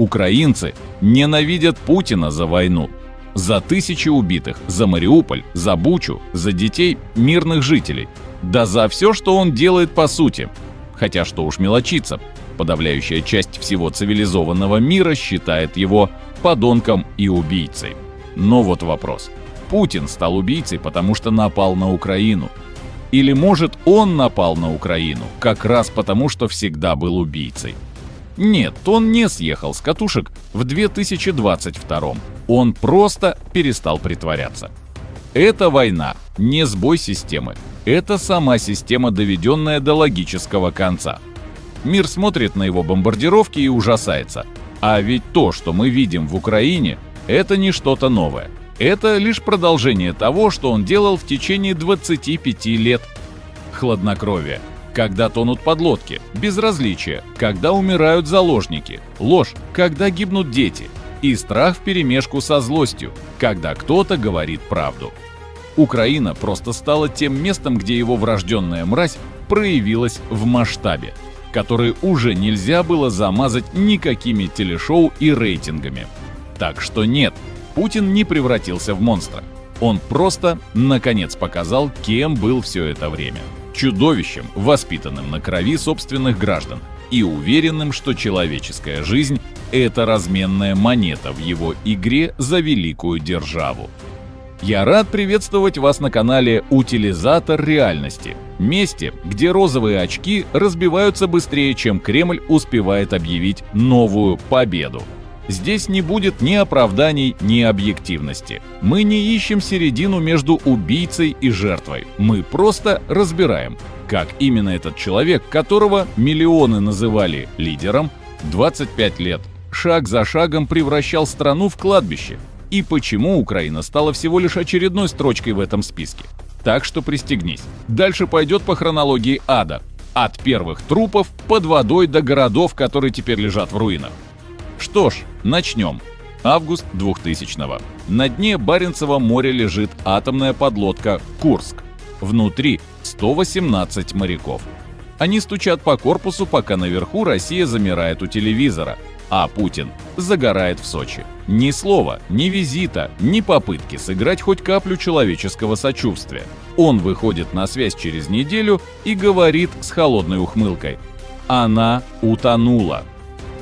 Украинцы ненавидят Путина за войну, за тысячи убитых, за Мариуполь, за Бучу, за детей мирных жителей, да за все, что он делает по сути. Хотя что уж мелочиться, подавляющая часть всего цивилизованного мира считает его подонком и убийцей. Но вот вопрос. Путин стал убийцей, потому что напал на Украину? Или, может, он напал на Украину как раз потому, что всегда был убийцей? Нет, он не съехал с катушек в 2022-м. Он просто перестал притворяться. Эта война не сбой системы. Это сама система, доведенная до логического конца. Мир смотрит на его бомбардировки и ужасается. А ведь то, что мы видим в Украине, это не что-то новое. Это лишь продолжение того, что он делал в течение 25 лет. Хладнокровие, когда тонут подлодки, безразличие, когда умирают заложники, ложь, когда гибнут дети, и страх вперемешку со злостью, когда кто-то говорит правду. Украина просто стала тем местом, где его врожденная мразь проявилась в масштабе, который уже нельзя было замазать никакими телешоу и рейтингами. Так что нет, Путин не превратился в монстра. Он просто, наконец, показал, кем был все это время. Чудовищем, воспитанным на крови собственных граждан и уверенным, что человеческая жизнь – это разменная монета в его игре за великую державу. Я рад приветствовать вас на канале «Утилизатор реальности», месте, где розовые очки разбиваются быстрее, чем Кремль успевает объявить новую победу. Здесь не будет ни оправданий, ни объективности. Мы не ищем середину между убийцей и жертвой. Мы просто разбираем, как именно этот человек, которого миллионы называли лидером, 25 лет шаг за шагом превращал страну в кладбище, и почему Украина стала всего лишь очередной строчкой в этом списке. Так что пристегнись. Дальше пойдет по хронологии ада. От первых трупов под водой до городов, которые теперь лежат в руинах. Что ж, начнем. Август 2000-го. На дне Баренцева моря лежит атомная подлодка «Курск». Внутри 118 моряков. Они стучат по корпусу, пока наверху Россия замирает у телевизора, а Путин загорает в Сочи. Ни слова, ни визита, ни попытки сыграть хоть каплю человеческого сочувствия. Он выходит на связь через неделю и говорит с холодной ухмылкой: «Она утонула».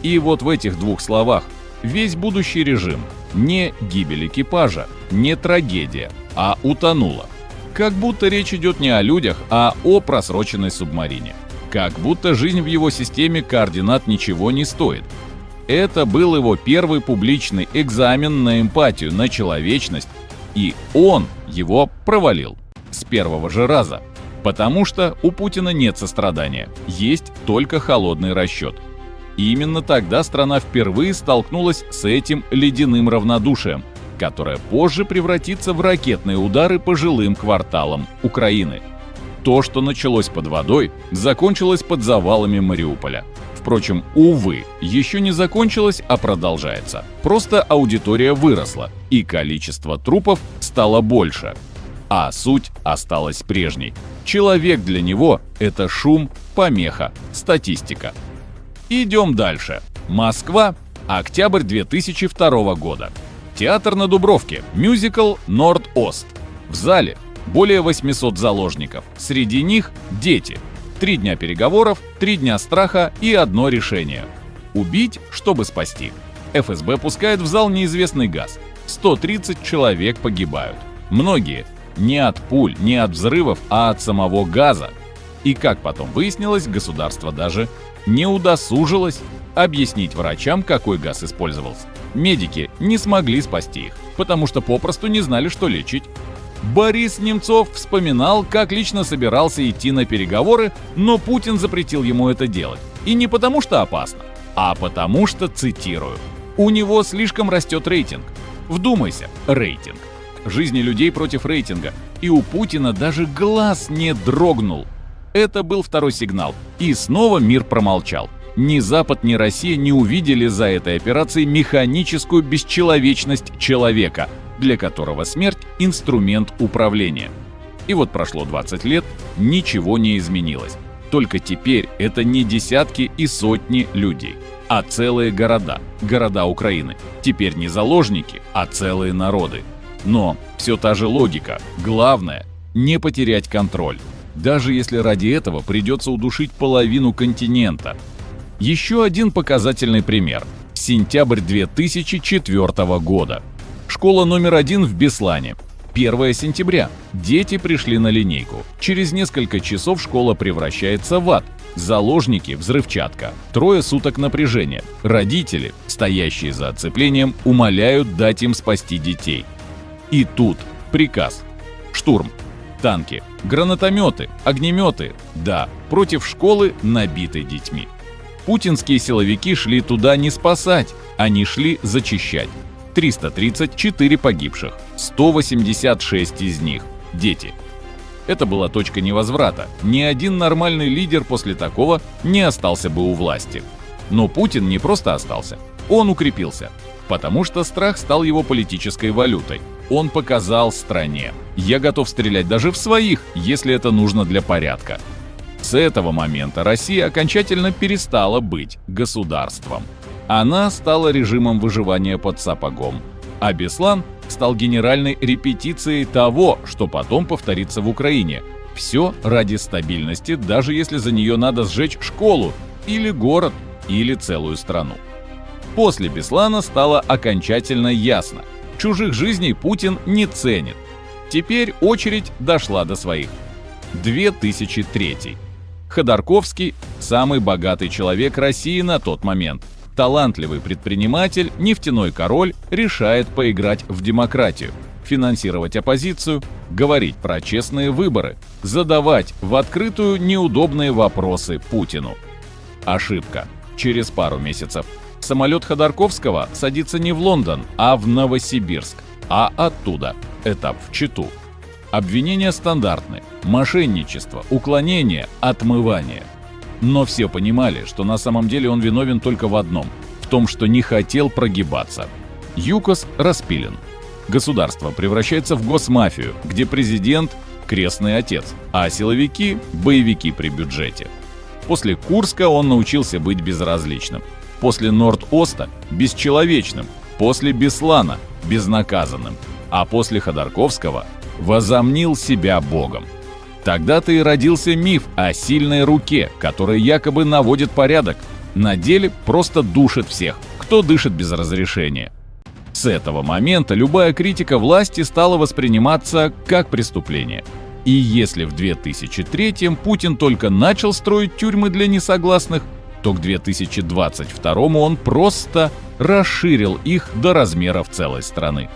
И вот в этих двух словах весь будущий режим. Не гибель экипажа, не трагедия, а утонула. Как будто речь идет не о людях, а о просроченной субмарине. Как будто жизнь в его системе координат ничего не стоит. Это был его первый публичный экзамен на эмпатию, на человечность, и он его провалил с первого же раза. Потому что у Путина нет сострадания, есть только холодный расчет. И именно тогда страна впервые столкнулась с этим ледяным равнодушием, которое позже превратится в ракетные удары по жилым кварталам Украины. То, что началось под водой, закончилось под завалами Мариуполя. Впрочем, увы, еще не закончилось, а продолжается. Просто аудитория выросла, и количество трупов стало больше. А суть осталась прежней. Человек для него – это шум, помеха, статистика. Идем дальше. Москва, октябрь 2002 года. Театр на Дубровке, мюзикл «Норд-Ост». В зале более 800 заложников, среди них дети. 3 дня переговоров, 3 дня страха и одно решение – убить, чтобы спасти. ФСБ пускает в зал неизвестный газ. 130 человек погибают. Многие не от пуль, не от взрывов, а от самого газа. И как потом выяснилось, государство даже не удосужилось объяснить врачам, какой газ использовался. Медики не смогли спасти их, потому что попросту не знали, что лечить. Борис Немцов вспоминал, как лично собирался идти на переговоры, но Путин запретил ему это делать. И не потому что опасно, а потому что, цитирую, «у него слишком растет рейтинг». Вдумайся, рейтинг. Жизни людей против рейтинга. И у Путина даже глаз не дрогнул. Это был второй сигнал. И снова мир промолчал. Ни Запад, ни Россия не увидели за этой операцией механическую бесчеловечность человека, для которого смерть – инструмент управления. И вот прошло 20 лет, ничего не изменилось. Только теперь это не десятки и сотни людей, а целые города, города Украины. Теперь не заложники, а целые народы. Но все та же логика. Главное – не потерять контроль. Даже если ради этого придется удушить половину континента. Еще один показательный пример. Сентябрь 2004 года. Школа номер 1 в Беслане. 1 сентября. Дети пришли на линейку. Через несколько часов школа превращается в ад. Заложники – взрывчатка. 3 суток напряжения. Родители, стоящие за оцеплением, умоляют дать им спасти детей. И тут приказ. Штурм. Танки, гранатометы, огнеметы. Да, против школы, набитой детьми. Путинские силовики шли туда не спасать, они шли зачищать. 334 погибших, 186 из них – дети. Это была точка невозврата. Ни один нормальный лидер после такого не остался бы у власти. Но Путин не просто остался, он укрепился. Потому что страх стал его политической валютой. Он показал стране: я готов стрелять даже в своих, если это нужно для порядка. С этого момента Россия окончательно перестала быть государством. Она стала режимом выживания под сапогом. А Беслан стал генеральной репетицией того, что потом повторится в Украине. Все ради стабильности, даже если за нее надо сжечь школу, или город, или целую страну. После Беслана стало окончательно ясно: чужих жизней Путин не ценит. Теперь очередь дошла до своих. 2003. Ходорковский – самый богатый человек России на тот момент. Талантливый предприниматель, нефтяной король решает поиграть в демократию, финансировать оппозицию, говорить про честные выборы, задавать в открытую неудобные вопросы Путину. Ошибка. Через пару месяцев самолет Ходорковского садится не в Лондон, а в Новосибирск, а оттуда этап в Читу. Обвинения стандартны: мошенничество, уклонение, отмывание. Но все понимали, что на самом деле он виновен только в одном – в том, что не хотел прогибаться. ЮКОС распилен. Государство превращается в госмафию, где президент – крестный отец, а силовики – боевики при бюджете. После Курска он научился быть безразличным. После Норд-Оста – бесчеловечным. После Беслана – безнаказанным. А после Ходорковского – возомнил себя богом. Тогда-то и родился миф о сильной руке, которая якобы наводит порядок. На деле просто душит всех, кто дышит без разрешения. С этого момента любая критика власти стала восприниматься как преступление. И если в 2003-м Путин только начал строить тюрьмы для несогласных, то к 2022-му он просто расширил их до размеров целой страны.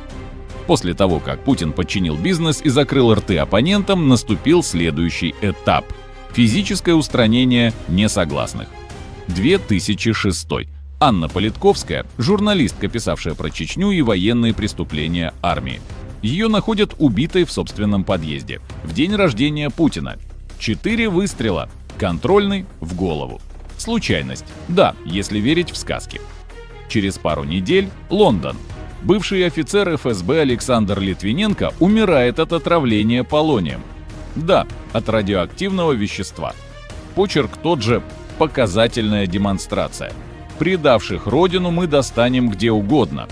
После того, как Путин подчинил бизнес и закрыл рты оппонентам, наступил следующий этап – физическое устранение несогласных. 2006. Анна Политковская, журналистка, писавшая про Чечню и военные преступления армии. Ее находят убитой в собственном подъезде в день рождения Путина. 4 выстрела, контрольный в голову. Случайность, да, если верить в сказки. Через пару недель – Лондон. Бывший офицер ФСБ Александр Литвиненко умирает от отравления полонием. Да, от радиоактивного вещества. Почерк тот же, показательная демонстрация. Предавших родину мы достанем где угодно.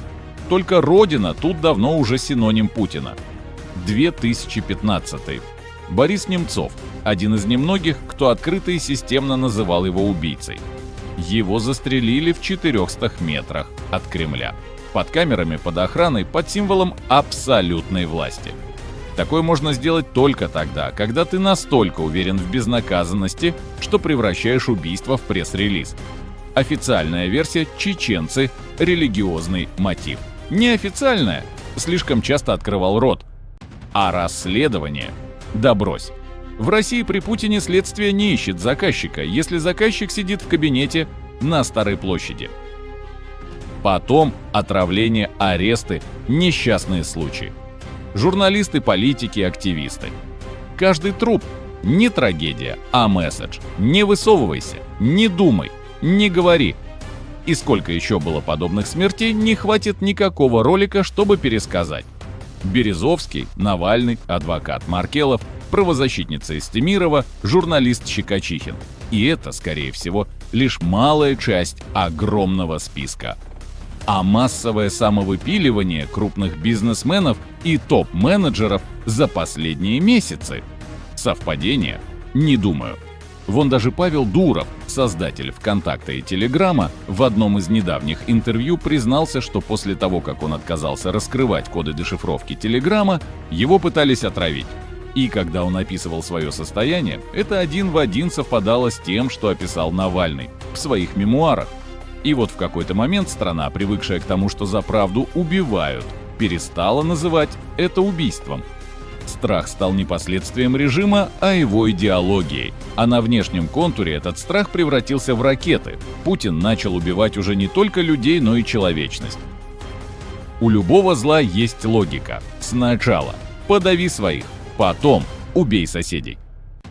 Только родина тут давно уже синоним Путина. 2015. Борис Немцов, один из немногих, кто открыто и системно называл его убийцей. Его застрелили в 400 метрах от Кремля. Под камерами, под охраной, под символом абсолютной власти. Такое можно сделать только тогда, когда ты настолько уверен в безнаказанности, что превращаешь убийство в пресс-релиз. Официальная версия – чеченцы, религиозный мотив. Неофициальная – слишком часто открывал рот. А расследование – да брось. В России при Путине следствие не ищет заказчика, если заказчик сидит в кабинете на Старой площади. Потом отравление, аресты, несчастные случаи. Журналисты, политики, активисты. Каждый труп – не трагедия, а месседж. Не высовывайся, не думай, не говори. И сколько еще было подобных смертей, не хватит никакого ролика, чтобы пересказать. Березовский, Навальный, адвокат Маркелов, правозащитница Истемирова, журналист Щекочихин. И это, скорее всего, лишь малая часть огромного списка. А массовое самовыпиливание крупных бизнесменов и топ-менеджеров за последние месяцы. Совпадение? Не думаю. Вон даже Павел Дуров, создатель ВКонтакта и Телеграма, в одном из недавних интервью признался, что после того, как он отказался раскрывать коды дешифровки Телеграма, его пытались отравить. И когда он описывал свое состояние, это один в один совпадало с тем, что описал Навальный в своих мемуарах. И вот в какой-то момент страна, привыкшая к тому, что за правду убивают, перестала называть это убийством. Страх стал не последствием режима, а его идеологией. А на внешнем контуре этот страх превратился в ракеты. Путин начал убивать уже не только людей, но и человечность. У любого зла есть логика. Сначала подави своих, потом убей соседей.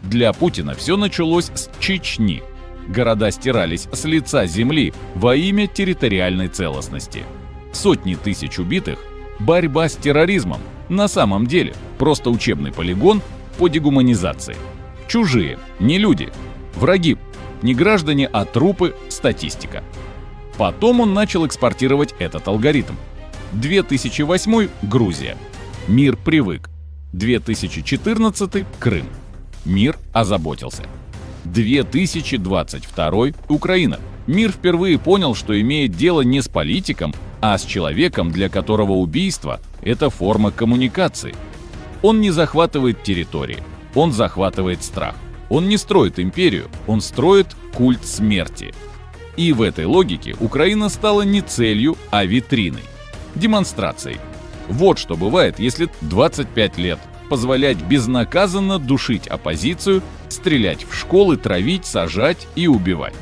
Для Путина все началось с Чечни. Города стирались с лица земли во имя территориальной целостности. Сотни тысяч убитых – борьба с терроризмом. На самом деле, просто учебный полигон по дегуманизации. Чужие, не люди. Враги, не граждане, а трупы – статистика. Потом он начал экспортировать этот алгоритм. 2008 – Грузия. Мир привык. 2014 – Крым. Мир озаботился. 2022 – Украина. Мир впервые понял, что имеет дело не с политиком, а с человеком, для которого убийство – это форма коммуникации. Он не захватывает территории, он захватывает страх. Он не строит империю, он строит культ смерти. И в этой логике Украина стала не целью, а витриной, демонстрацией. Вот что бывает, если 25 лет позволять безнаказанно душить оппозицию, стрелять в школы, травить, сажать и убивать.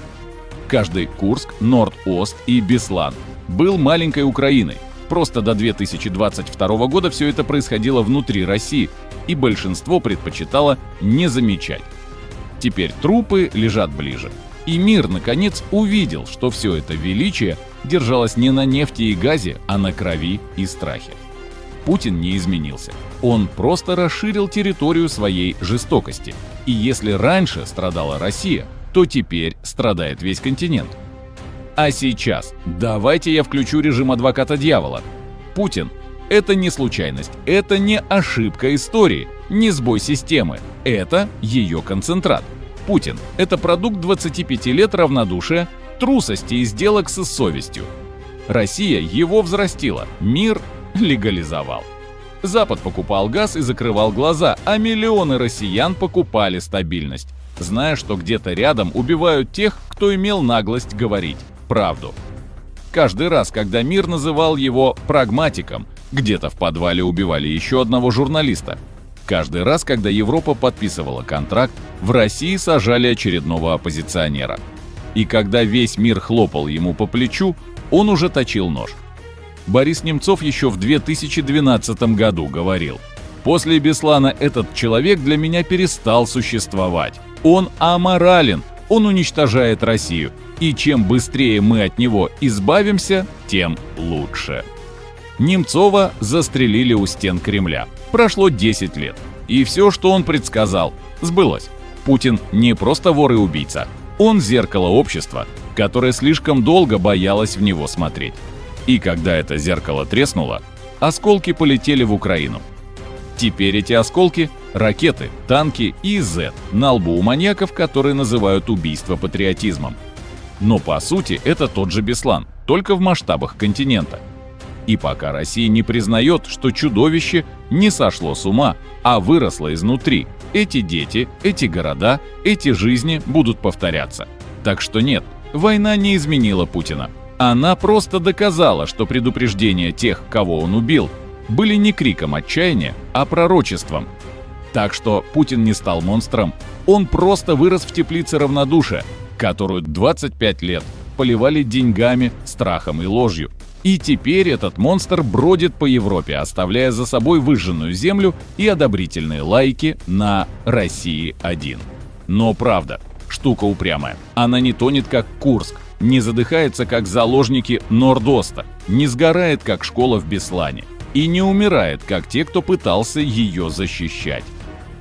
Каждый Курск, Норд-Ост и Беслан был маленькой Украиной. Просто до 2022 года все это происходило внутри России, и большинство предпочитало не замечать. Теперь трупы лежат ближе. И мир, наконец, увидел, что все это величие держалось не на нефти и газе, а на крови и страхе. Путин не изменился. Он просто расширил территорию своей жестокости. И если раньше страдала Россия, то теперь страдает весь континент. А сейчас давайте я включу режим адвоката дьявола. Путин – это не случайность, это не ошибка истории, не сбой системы, это ее концентрат. Путин – это продукт 25 лет равнодушия, трусости и сделок с совестью. Россия его взрастила, мир легализовал. Запад покупал газ и закрывал глаза, а миллионы россиян покупали стабильность, зная, что где-то рядом убивают тех, кто имел наглость говорить правду. Каждый раз, когда мир называл его прагматиком, где-то в подвале убивали еще одного журналиста. Каждый раз, когда Европа подписывала контракт, в России сажали очередного оппозиционера. И когда весь мир хлопал ему по плечу, он уже точил нож. Борис Немцов еще в 2012 году говорил: «После Беслана этот человек для меня перестал существовать. Он аморален, он уничтожает Россию, и чем быстрее мы от него избавимся, тем лучше». Немцова застрелили у стен Кремля. Прошло 10 лет, и все, что он предсказал, сбылось. Путин не просто вор и убийца, он зеркало общества, которое слишком долго боялось в него смотреть. И когда это зеркало треснуло, осколки полетели в Украину. Теперь эти осколки – ракеты, танки и Z на лбу у маньяков, которые называют убийство патриотизмом. Но по сути это тот же Беслан, только в масштабах континента. И пока Россия не признает, что чудовище не сошло с ума, а выросло изнутри, эти дети, эти города, эти жизни будут повторяться. Так что нет, война не изменила Путина. Она просто доказала, что предупреждения тех, кого он убил, были не криком отчаяния, а пророчеством. Так что Путин не стал монстром, он просто вырос в теплице равнодушия, которую 25 лет поливали деньгами, страхом и ложью. И теперь этот монстр бродит по Европе, оставляя за собой выжженную землю и одобрительные лайки на «России-1». Но правда, штука упрямая. Она не тонет, как Курск, не задыхается, как заложники Норд-Оста, не сгорает, как школа в Беслане, и не умирает, как те, кто пытался ее защищать.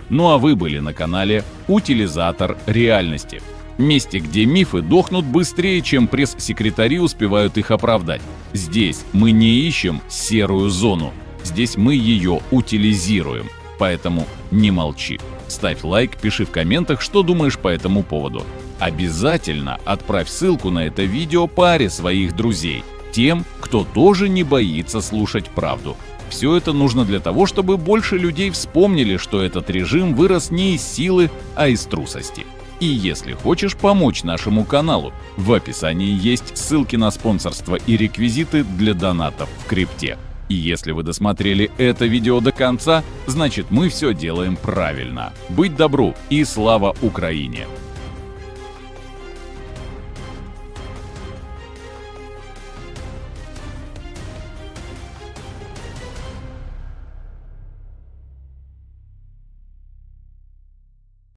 Ну а вы были на канале «Утилизатор реальности». Месте, где мифы дохнут быстрее, чем пресс-секретари успевают их оправдать. Здесь мы не ищем серую зону, здесь мы ее утилизируем. Поэтому не молчи. Ставь лайк, пиши в комментах, что думаешь по этому поводу. Обязательно отправь ссылку на это видео паре своих друзей, тем, кто тоже не боится слушать правду. Все это нужно для того, чтобы больше людей вспомнили, что этот режим вырос не из силы, а из трусости. И если хочешь помочь нашему каналу, в описании есть ссылки на спонсорство и реквизиты для донатов в крипте. И если вы досмотрели это видео до конца, значит мы все делаем правильно. Быть добру и слава Украине!